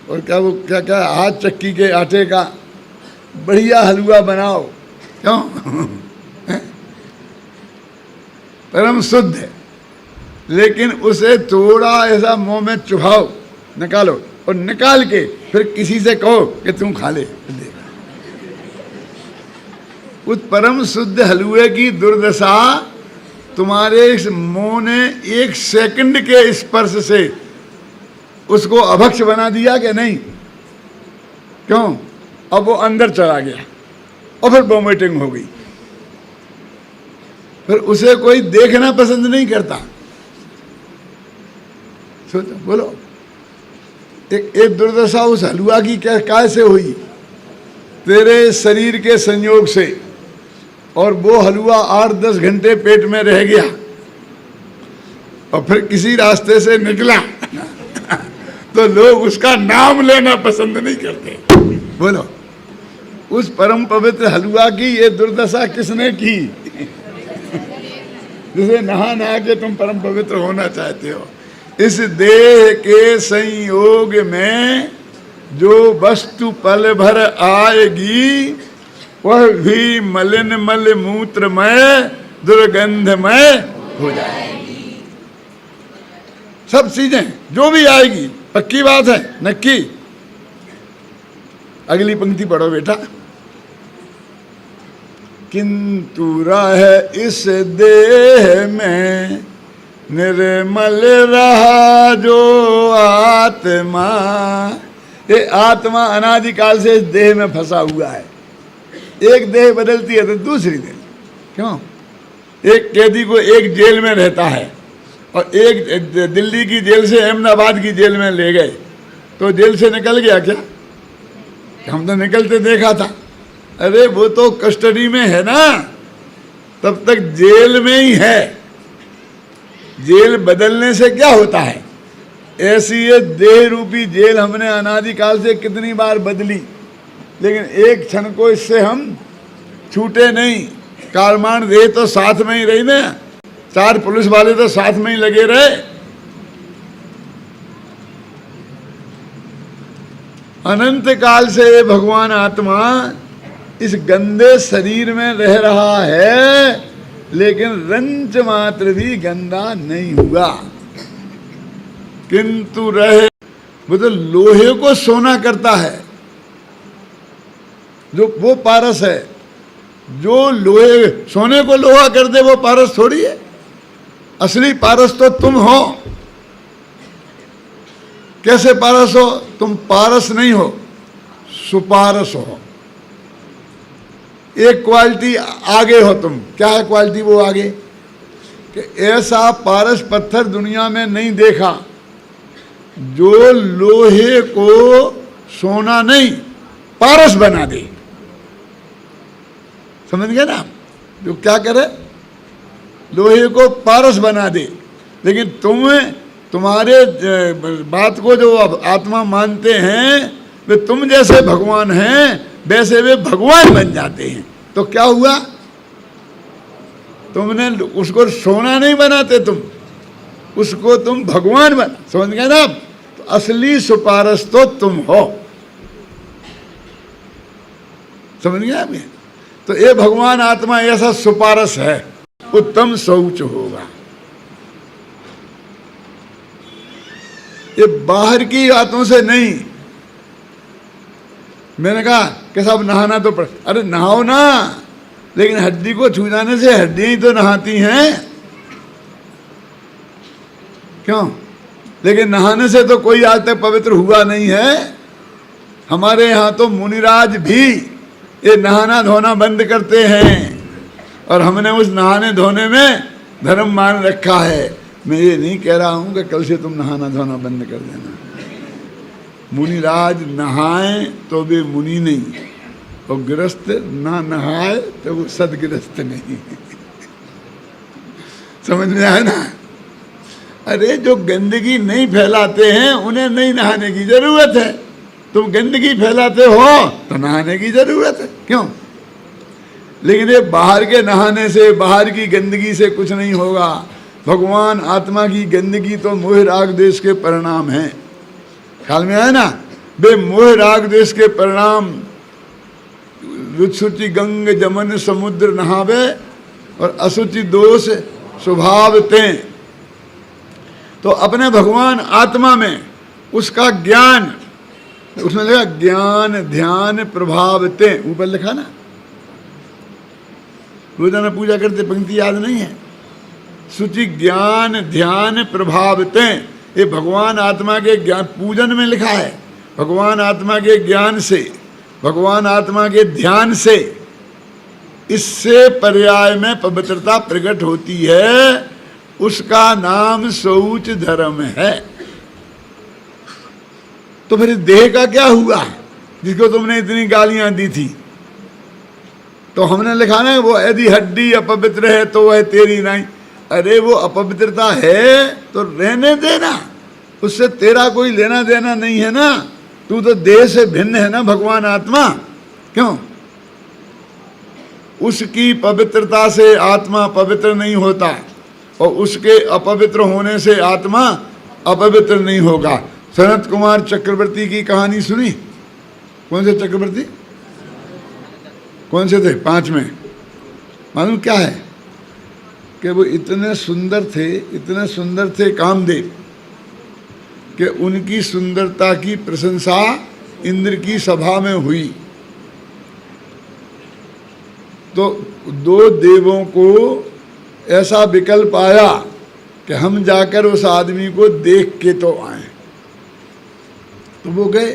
और क्या वो क्या क्या हाथ चक्की के आटे का बढ़िया हलवा बनाओ, क्यों? परम शुद्ध है, लेकिन उसे थोड़ा ऐसा मुंह में चुभाओ, निकालो, और निकाल के फिर किसी से कहो कि तुम खा ले। उस परम शुद्ध हलवे की दुर्दशा तुम्हारे इस मुंह ने 1 सेकंड के स्पर्श से उसको अभक्ष बना दिया कि नहीं? क्यों? अब वो अंदर चला गया और फिर वोमिटिंग हो गई, फिर उसे कोई देखना पसंद नहीं करता। सोचो, बोलो, एक दुर्दशा उस हलवा की कैसे हुई? तेरे शरीर के संयोग से, और वो हलवा 8-10 घंटे पेट में रह गया और फिर किसी रास्ते से निकला तो लोग उसका नाम लेना पसंद नहीं करते। बोलो, उस परम पवित्र हलवा की ये दुर्दशा किसने की? जिसे नहा नहा के तुम परम पवित्र होना चाहते हो। इस देह के संयोग में जो वस्तु पल भर आएगी, वह भी मलिन मल मूत्रमय दुर्गंधमय हो जाएगी। सब चीजें जो भी आएगी, पक्की बात है, नक्की। अगली पंक्ति पढ़ो बेटा। किंतु रह इस देह में निर्मल रहा जो आत्मा। ये आत्मा अनादिकाल से इस देह में फंसा हुआ है। एक देह बदलती है तो दूसरी देह, क्यों? एक कैदी को एक जेल में रहता है और एक दिल्ली की जेल से अहमदाबाद की जेल में ले गए, तो जेल से निकल गया क्या? हम तो निकलते देखा था। अरे वो तो कस्टडी में है ना, तब तक जेल में ही है। जेल बदलने से क्या होता है? ऐसी ये देह रूपी जेल हमने अनादिकाल से कितनी बार बदली, लेकिन एक क्षण को इससे हम छूटे नहीं। कारमान देह तो साथ में ही रही ना, 4 पुलिस वाले तो साथ में ही लगे रहे। अनंत काल से भगवान आत्मा इस गंदे शरीर में रह रहा है, लेकिन रंच मात्र भी गंदा नहीं हुआ। किंतु रहे, वो तो लोहे को सोना करता है, जो वो पारस है। जो लोहे सोने को लोहा कर दे वो पारस थोड़ी है। असली पारस तो तुम हो। कैसे पारस हो? तुम पारस नहीं हो, सुपारस हो। एक क्वालिटी आगे हो तुम। क्या है क्वालिटी वो आगे? कि ऐसा पारस पत्थर दुनिया में नहीं देखा जो लोहे को सोना नहीं पारस बना दे। समझ गए ना? जो क्या करे? लोहे को पारस बना दे। लेकिन तुम्हारे बात को जो आत्मा मानते हैं, वे तुम जैसे भगवान हैं वैसे वे भगवान बन जाते हैं। तो क्या हुआ? तुमने उसको सोना नहीं बनाते, तुम उसको तुम भगवान बना। समझ गए ना? तो असली सुपारस तो तुम हो। समझ गए आप? तो ये भगवान आत्मा ऐसा सुपारस है, उत्तम शौच होगा। ये बाहर की बातों से नहीं। मैंने कहा कि साहब नहाना तो पड़, अरे नहाओ ना, लेकिन हड्डी को छू जाने से हड्डियां ही तो नहाती हैं, क्यों? लेकिन नहाने से तो कोई आज तक पवित्र हुआ नहीं है। हमारे यहाँ तो मुनिराज भी ये नहाना धोना बंद करते हैं, और हमने उस नहाने धोने में धर्म मान रखा है। मैं ये नहीं कह रहा हूँ कि कल से तुम नहाना धोना बंद कर देना। मुनिराज नहाए तो वे मुनि नहीं, और गृहस्थ ना नहाए तो वो सदगृहस्थ नहीं। समझ में आया ना? अरे जो गंदगी नहीं फैलाते हैं उन्हें नहीं नहाने की जरूरत है। तुम गंदगी फैलाते हो तो नहाने की जरूरत है, क्यों? लेकिन ये बाहर के नहाने से, बाहर की गंदगी से कुछ नहीं होगा। भगवान आत्मा की गंदगी तो मोह राग द्वेष के परिणाम है। ख्याल में आया ना? वे मोह राग द्वेष के परिणाम, रुचि गंग जमन समुद्र नहावे और असुचि दोष स्वभाव ते। तो अपने भगवान आत्मा में उसका ज्ञान, उसमें लिखा ज्ञान ध्यान प्रभाव ते, ऊपर लिखा ना। रोजाना पूजा करते, पंक्ति याद नहीं है? सुचि ज्ञान ध्यान प्रभाव ते, ये भगवान आत्मा के ज्ञान पूजन में लिखा है। भगवान आत्मा के ज्ञान से, भगवान आत्मा के ध्यान से, इससे पर्याय में पवित्रता प्रकट होती है। उसका नाम शौच धर्म है। तो फिर देह का क्या हुआ जिसको तुमने इतनी गालियां दी थी? तो हमने लिखा ना, वो यदि हड्डी अपवित्र है तो वह तेरी नहीं। अरे वो अपवित्रता है तो रहने देना, उससे तेरा कोई लेना देना नहीं है ना। तू तो देह से भिन्न है ना, भगवान आत्मा। क्यों? उसकी पवित्रता से आत्मा पवित्र नहीं होता और उसके अपवित्र होने से आत्मा अपवित्र नहीं होगा। सनत कुमार चक्रवर्ती की कहानी सुनी? कौन से चक्रवर्ती? कौन से थे? 5 में। मालूम क्या है कि वो इतने सुंदर थे कामदेव, कि उनकी सुंदरता की प्रशंसा इंद्र की सभा में हुई। तो 2 देवों को ऐसा विकल्प आया कि हम जाकर उस आदमी को देख के तो आए। तो वो गए।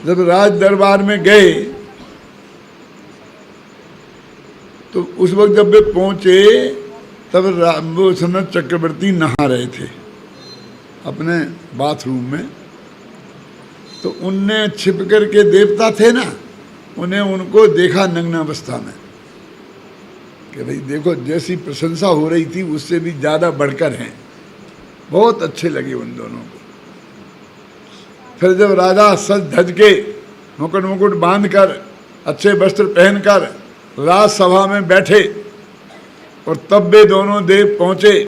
जब राज दरबार में गए तो उस वक्त जब वे पहुंचे तब वो सनत चक्रवर्ती नहा रहे थे अपने बाथरूम में। तो उनने छिप कर के, देवता थे ना, उन्हें उनको देखा नग्न अवस्था में कि भाई देखो, जैसी प्रशंसा हो रही थी उससे भी ज़्यादा बढ़कर हैं। बहुत अच्छे लगे उन दोनों को। फिर जब राजा सज धज के, मुकुट मुकुट बांध कर, अच्छे वस्त्र पहनकर राजसभा में बैठे और तब वे दोनों देव पहुंचे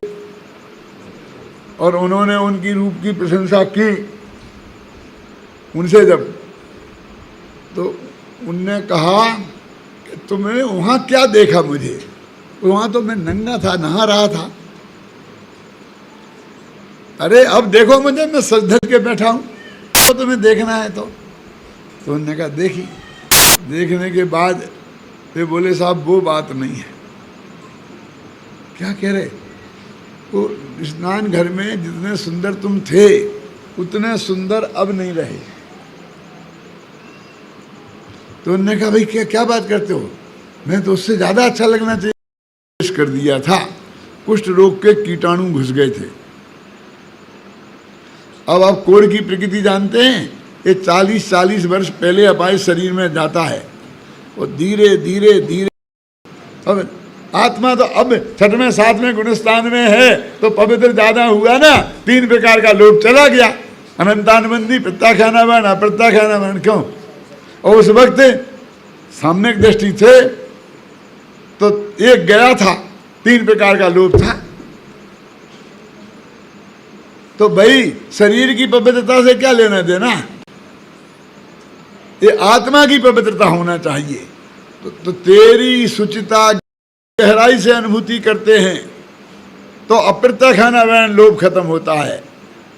और उन्होंने उनकी रूप की प्रशंसा की उनसे। जब तो उनने कहा कि तुमने वहाँ क्या देखा मुझे? वहाँ तो मैं नंगा था, नहा रहा था। अरे अब देखो मुझे, मैं सज धज के बैठा हूँ, तो तुम्हें देखना है तो उन्होंने कहा देखी। देखने के बाद वे बोले साहब वो बात नहीं है। क्या कह रहे? वो स्नान घर में जितने सुंदर तुम थे उतने सुंदर अब नहीं रहे। तो उन्होंने कहा भाई क्या बात करते हो? मैं तो उससे ज़्यादा अच्छा लगना चाहिए। कर दिया था, कुष्ठ रोग के कीटाणु घुस गए थे। अब आप कोढ़ की प्रकृति जानते हैं? ये 40 वर्ष पहले हमारे शरीर में जाता है और धीरे धीरे धीरे। अब आत्मा तो अब 6वें 7वें गुणस्थान में है तो पवित्र ज्यादा हुआ ना। 3 प्रकार का लोभ चला गया, अनंतानुबंधी, प्रत्याख्यानावरण, अप्रत्याख्यानावरण। क्यों? और उस वक्त साम्यक दृष्टि थे तो एक गया था, 3 प्रकार का लोभ था। तो भाई शरीर की पवित्रता से क्या लेना देना? ये आत्मा की पवित्रता होना चाहिए। तो तेरी सुचिता गहराई से अनुभूति करते हैं तो अप्रत्याख्यानावरण लोभ खत्म होता है।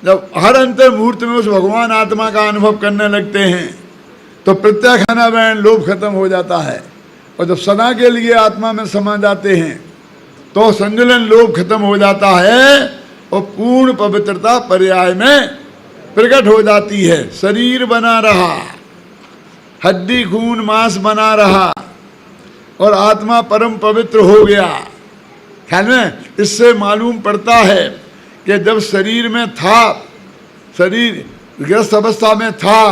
जब हर अंतर मुहूर्त में उस भगवान आत्मा का अनुभव करने लगते हैं तो प्रत्याख्यानावरण लोभ खत्म हो जाता है। और जब सदा के लिए आत्मा में समा जाते हैं तो संजलन लोभ खत्म हो जाता है और पूर्ण पवित्रता पर्याय में प्रकट हो जाती है। शरीर बना रहा, हड्डी खून मांस बना रहा और आत्मा परम पवित्र हो गया। ख्याल में? इससे मालूम पड़ता है कि जब शरीर में था, शरीर ग्रस्त अवस्था में था,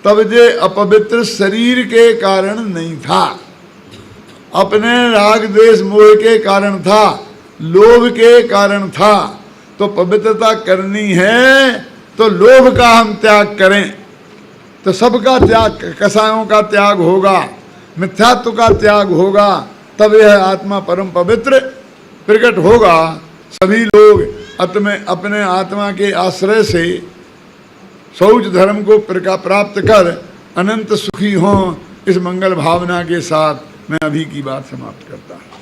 तब ये अपवित्र शरीर के कारण नहीं था, अपने राग द्वेष मोह के कारण था, लोभ के कारण था। तो पवित्रता करनी है तो लोभ का हम त्याग करें तो सबका त्याग, कसायों का त्याग होगा, मिथ्यात्व का त्याग होगा, तब यह आत्मा परम पवित्र प्रकट होगा। सभी लोग अपने आत्मा के आश्रय से शौच धर्म को प्राप्त कर अनंत सुखी हों, इस मंगल भावना के साथ मैं अभी की बात समाप्त करता हूँ।